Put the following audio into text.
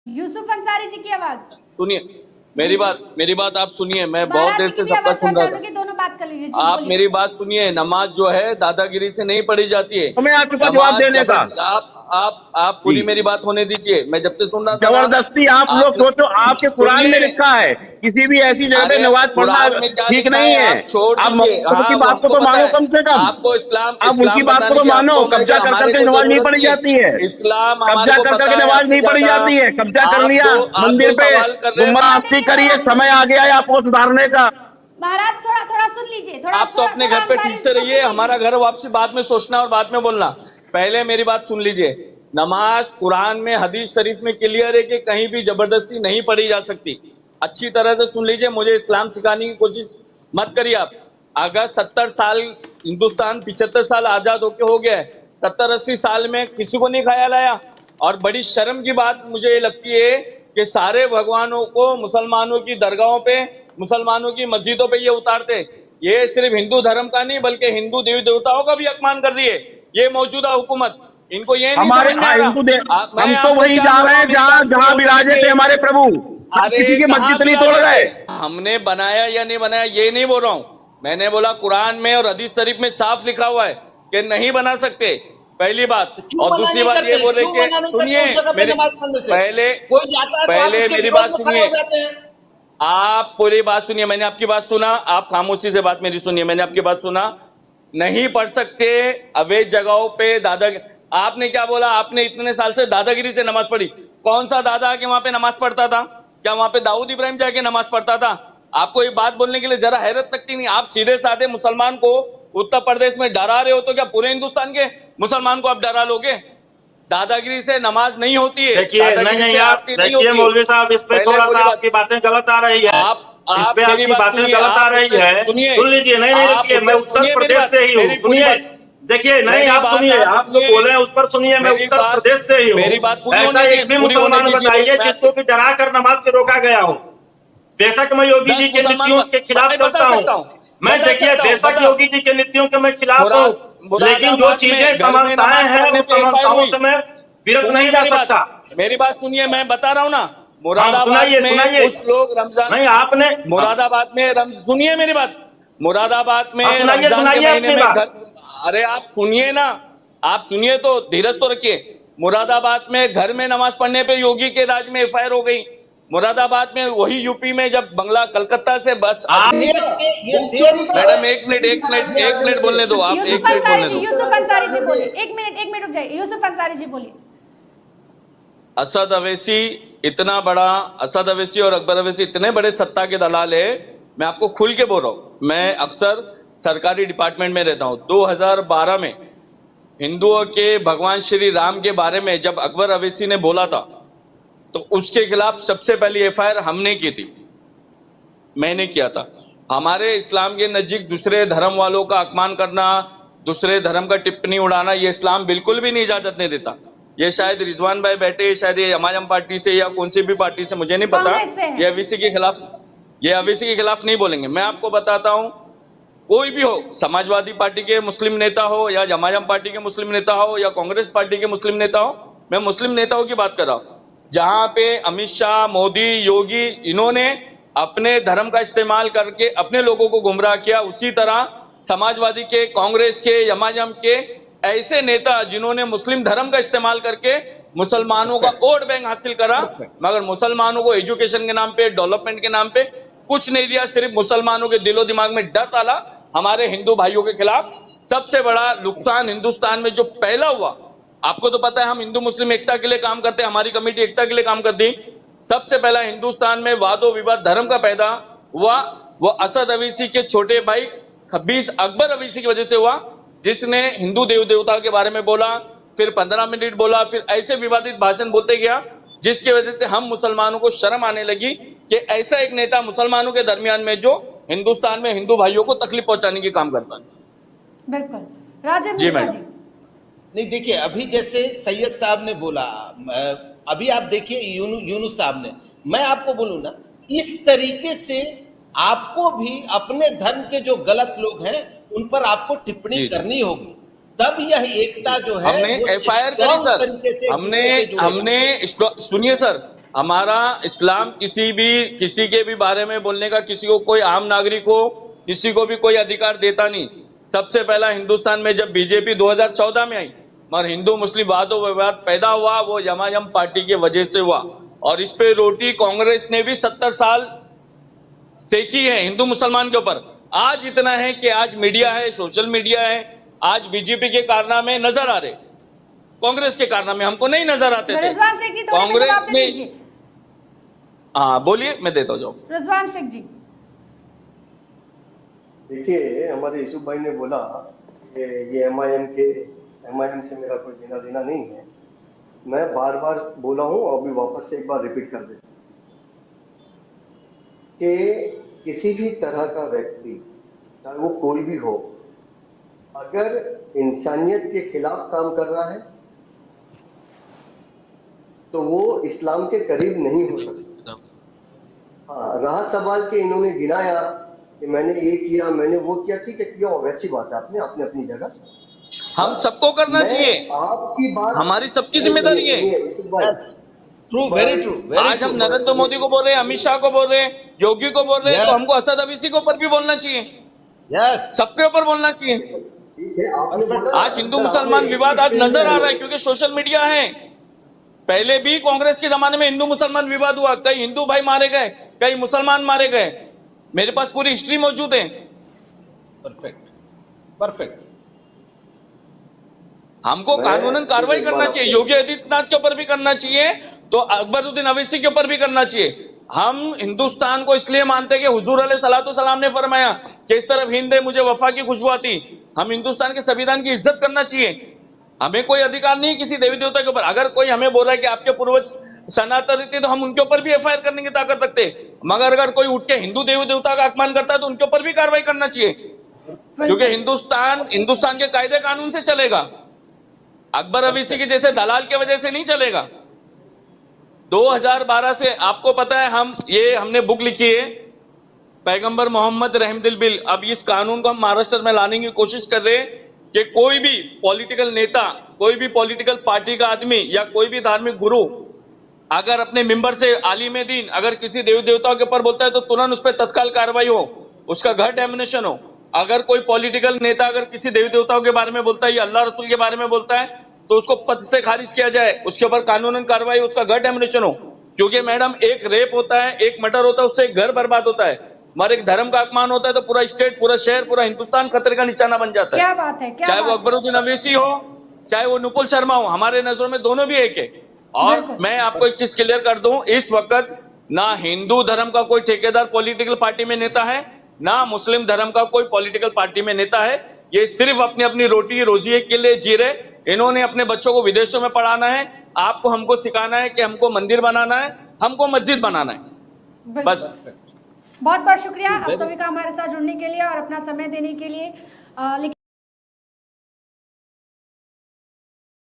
यूसुफ अंसारी जी की आवाज सुनिए, मेरी बात आप सुनिए। मैं बहुत देर से सबका सुन रहा था। दोनों बात कर लीजिए। आप मेरी बात सुनिए। नमाज जो है दादागिरी से नहीं पढ़ी जाती है। मैं आपके पास जवाब देने का। आप पूरी मेरी बात होने दीजिए। मैं जब से सुन रहा था जबरदस्ती आप लोग सोचो, आपके कुरान में लिखा है किसी भी ऐसी जगह पे नमाज पढ़ना ठीक नहीं है। आप मोहम्मद की बात को तो मानो कम से कम। आपको इस्लाम, आप उनकी बात को तो मानो। कब्जा कर करके नमाज नहीं पढ़ी जाती है। इस्लाम कब्जा कर करके नमाज नहीं पढ़ी जाती है। कब्जा कर लिया मंदिर पे, गुम्बद करिए, समय आ गया है आपको सुधारने का। महाराज थोड़ा सुन लीजिए। आप तो अपने घर पे ठीक से रहिए। हमारा घर वापसी बाद में सोचना और बाद में बोलना। पहले मेरी बात सुन लीजिए। नमाज कुरान में, हदीस शरीफ में क्लियर है कि कहीं भी जबरदस्ती नहीं पढ़ी जा सकती। अच्छी तरह से सुन लीजिए। मुझे इस्लाम सिखाने की कोशिश मत करिए आप। अगर 70 साल हिंदुस्तान 75 साल आजाद होके हो गया है, 70-80 साल में किसी को नहीं ख्याल आया। और बड़ी शर्म की बात मुझे ये लगती है कि सारे भगवानों को मुसलमानों की दरगाहों पे, मुसलमानों की मस्जिदों पे ये उतारते। ये सिर्फ हिंदू धर्म का नहीं बल्कि हिंदू देवी देवताओं का भी अपमान कर रही है ये मौजूदा हुकूमत। इनको ये नहीं हमारे हम तो वही जा रहे हैं जहाँ विराजे थे हमारे प्रभु। किसी की मस्जिद नहीं तोड़ गए। हमने बनाया या नहीं बनाया ये नहीं बोल रहा हूँ। मैंने बोला कुरान में और हदीस शरीफ में साफ लिखा हुआ है कि नहीं बना सकते, पहली बात। और दूसरी बात ये बोल रहे कि सुनिए पहले मेरी बात सुनिए। आप पूरी बात सुनिए। मैंने आपकी बात सुना, आप खामोशी से बात मेरी सुनिए। मैंने आपकी बात सुना। नहीं पढ़ सकते अवैध जगहों पे दादा। आपने क्या बोला? आपने इतने साल से दादागिरी से नमाज पढ़ी। कौन सा दादा के वहां पे नमाज पढ़ता था? क्या वहां पे दाऊद इब्राहिम जाके नमाज पढ़ता था? आपको ये बात बोलने के लिए जरा हैरत लगती नहीं? आप सीधे साधे मुसलमान को उत्तर प्रदेश में डरा रहे हो, तो क्या पूरे हिंदुस्तान के मुसलमान को आप डरा लोगे? दादागिरी से नमाज नहीं होती है। देखिए देखिए मौलवी साहब, इस पे थोड़ा सा आपकी बातें गलत आ रही है। इस पे आपकी बातें गलत आ रही है। सुन लीजिए। नहीं देखिए, मैं उत्तर प्रदेश से ही हूँ। सुनिए, देखिए नहीं आप सुनिए, आप जो बोले हैं उस पर सुनिए। मैं उत्तर प्रदेश से ही हूँ। ऐसा एक भी मुसलमान बताइए जिसको कि डरा कर नमाज से रोका गया हो। बेशक मैं योगी जी के नीतियों के खिलाफ चलता हूँ। मैं देखिए बेशक योगी जी के नीतियों के मैं खिलाफ हूँ, लेकिन जो चीजें समानताएं हैं उस समानताओं से मैं विरत नहीं जा सकता। मेरी बात सुनिए, मैं बता रहा हूँ ना। मुरादाबाद में कुछ लोग रमजान नहीं आपने मुरादाबाद में सुनिए मेरी बात। मुरादाबाद में अरे आप सुनिए ना, आप सुनिए तो धीरज तो रखिए। मुरादाबाद में घर में नमाज पढ़ने पे योगी के राज में एफआईआर हो गई। मुरादाबाद में वही यूपी में जब बंगला कलकत्ता से बस मैडम एक मिनट बोलने दो। आप एक मिनट बोलने दो। यूसुफ अंसारी जी बोलिए। एक मिनट रुक जाइए। यूसुफ अंसारी जी बोलिए। असद अवैसी और अकबर अवैसी इतने बड़े सत्ता के दलाल है। मैं आपको खुल के बोल रहा हूं। मैं अक्सर सरकारी डिपार्टमेंट में रहता हूं। 2012 में हिंदुओं के भगवान श्री राम के बारे में जब अकबर अवैसी ने बोला था, तो उसके खिलाफ सबसे पहली एफआईआर हमने की थी, मैंने किया था। हमारे इस्लाम के नजदीक दूसरे धर्म वालों का अपमान करना, दूसरे धर्म का टिप्पणी उड़ाना, ये इस्लाम बिल्कुल भी नहीं इजाजत नहीं देता। ये शायद रिजवान भाई बैठे, शायद ये अमाजम पार्टी से या कौन सी भी पार्टी से, मुझे नहीं पता। ये अवैसी के खिलाफ नहीं बोलेंगे। मैं आपको बताता हूं, कोई भी हो, समाजवादी पार्टी के मुस्लिम नेता हो या अमाजम पार्टी के मुस्लिम नेता हो या कांग्रेस पार्टी के मुस्लिम नेता हो, मैं मुस्लिम नेताओं की बात कर रहा हूं। जहां पे अमित शाह, मोदी, योगी, इन्होंने अपने धर्म का इस्तेमाल करके अपने लोगों को गुमराह किया, उसी तरह समाजवादी के, कांग्रेस के, अमाजम के ऐसे नेता जिन्होंने मुस्लिम धर्म का इस्तेमाल करके मुसलमानों का वोट बैंक हासिल करा, मगर मुसलमानों को एजुकेशन के नाम पे, डेवलपमेंट के नाम पे कुछ नहीं दिया। सिर्फ मुसलमानों के दिलो दिमाग में डर डाला हमारे हिंदू भाइयों के खिलाफ। सबसे बड़ा नुकसान हिंदुस्तान में जो पहला हुआ, आपको तो पता है हम हिंदू मुस्लिम एकता के लिए काम करते हैं, हमारी कमेटी एकता के लिए काम करती। सबसे पहला हिंदुस्तान में वादो विवाद धर्म का पैदा हुआ, वो असद अवैसी के छोटे भाई खबीस अकबर अवैसी की वजह से हुआ, जिसने हिंदू देव देवता के बारे में बोला, फिर 15 मिनट बोला, फिर ऐसे विवादित भाषण बोलते गया, जिसकी वजह से हम मुसलमानों को शर्म आने लगी कि ऐसा एक नेता मुसलमानों के दरमियान में जो हिंदुस्तान में हिंदू भाइयों को तकलीफ पहुंचाने की काम करता है। बिल्कुल। राजीव मिश्रा जी। नहीं देखिए, अभी जैसे सैयद साहब ने बोला, अभी आप देखिए यूनुस साहब ने, मैं आपको बोलूं ना, इस तरीके से आपको भी अपने धर्म के जो गलत लोग हैं उन पर आपको टिप्पणी करनी होगी, तब यह एकता जो है हमने एफआईआर करी सर। हमने सुनिए सर, हमारा इस्लाम किसी के भी बारे में बोलने का किसी को कोई आम नागरिक हो किसी को भी कोई अधिकार देता नहीं। सबसे पहला हिंदुस्तान में जब बीजेपी 2014 में आई मगर हिंदू मुस्लिम वादो विवाद पैदा हुआ वो यमायम पार्टी की वजह से हुआ और इस पे रोटी कांग्रेस ने भी 70 साल सेकी है हिंदू मुसलमान के ऊपर। आज इतना है कि आज मीडिया है, सोशल मीडिया है, आज बीजेपी के कारनामे नजर आ रहे, कांग्रेस के कारनामे हमको नहीं नजर आते थे। रिजवान शेख जी कांग्रेस ने हाँ बोलिए, मैं देता हूँ जवाब। रिजवान शेख जी देखिए, हमारे यूसुफ भाई ने बोला कि ये एमआईएम से मेरा कोई लेना देना नहीं है। मैं बार बार बोला हूं और अभी वापस से एक बार रिपीट कर देता कि किसी भी तरह का व्यक्ति चाहे वो कोई भी हो अगर इंसानियत के खिलाफ काम कर रहा है तो वो इस्लाम के करीब नहीं हो सकता। हाँ, रहा सवाल कि इन्होंने गिनाया कि मैंने ये किया मैंने वो किया, ठीक है किया होगा, अच्छी बात है, आपने अपनी अपनी जगह हम सबको करना चाहिए, आपकी बात हमारी सबकी जिम्मेदारी है। True, very true. आज हम नरेंद्र मोदी को बोल रहे हैं, अमित शाह को बोल रहे हैं, योगी को बोल रहे हैं, तो हमको असद अवीसी के ऊपर भी बोलना चाहिए, सबके ऊपर बोलना चाहिए। आज हिंदू मुसलमान विवाद आज नजर आ रहा है क्योंकि सोशल मीडिया है। पहले भी कांग्रेस के जमाने में हिंदू मुसलमान विवाद हुआ, कई हिंदू भाई मारे गए, कई मुसलमान मारे गए, मेरे पास पूरी हिस्ट्री मौजूद है। परफेक्ट। हमको कानूनन कार्रवाई करना चाहिए, योगी आदित्यनाथ के ऊपर भी करना चाहिए तो अकबरुद्दीन अवैसी के ऊपर भी करना चाहिए। हम हिंदुस्तान को इसलिए मानते हैं कि हुजूर अलैहिस्सलातु सलाम ने फरमाया कि इस तरफ हिंद है मुझे वफा की खुशबू आती। हम हिंदुस्तान के संविधान की इज्जत करना चाहिए। हमें कोई अधिकार नहीं है किसी देवी देवता के ऊपर। अगर कोई हमें बोल रहा है कि आपके पूर्वज सनातन थे तो हम उनके ऊपर भी एफआईआर करने की ताकत रखते, मगर अगर कोई उठ के हिंदू देवी देवता का अपमान करता है तो उनके ऊपर भी कार्रवाई करना चाहिए क्योंकि हिंदुस्तान के कायदे कानून से चलेगा, अकबर अवीसी के जैसे दलाल की वजह से नहीं चलेगा। 2012 से आपको पता है हमने बुक लिखी है पैगंबर मोहम्मद रहमदिल बिल। अब इस कानून को हम महाराष्ट्र में लाने की कोशिश कर रहे हैं कि कोई भी पॉलिटिकल नेता, कोई भी पॉलिटिकल पार्टी का आदमी या कोई भी धार्मिक गुरु अगर अपने मेंबर से आलिम दीन अगर किसी देवी देवताओं के ऊपर बोलता है तो तुरंत उस पर तत्काल कार्रवाई हो, उसका घर डैमिनेशन हो। अगर कोई पॉलिटिकल नेता अगर किसी देवी देवताओं के बारे में बोलता है या अल्लाह रसूल के बारे में बोलता है तो उसको पद से खारिज किया जाए, उसके ऊपर कानूनन कार्रवाई, उसका घर डैमिनेशन हो। क्योंकि मैडम एक रेप होता है, एक मर्डर होता है, उससे एक घर बर्बाद होता है, मगर एक धर्म का अपमान होता है तो पूरा स्टेट, पूरा शहर, पूरा हिंदुस्तान खतरे का निशाना बन जाता है। क्या बात है, चाहे वो अकबरुद्दीन अवैसी हो चाहे वो नुपुर शर्मा हो, हमारे नजरों में दोनों भी एक है। और मैं आपको एक चीज क्लियर कर दूं, इस वक्त ना हिंदू धर्म का कोई ठेकेदार पॉलिटिकल पार्टी में नेता है, ना मुस्लिम धर्म का कोई पॉलिटिकल पार्टी में नेता है। ये सिर्फ अपनी अपनी रोटी रोजी के लिए जी रहे। इन्होंने अपने बच्चों को विदेशों में पढ़ाना है, आपको हमको सिखाना है कि हमको मंदिर बनाना है, हमको मस्जिद बनाना है, बस। बहुत बहुत शुक्रिया आप सभी का हमारे साथ जुड़ने के लिए और अपना समय देने के लिए।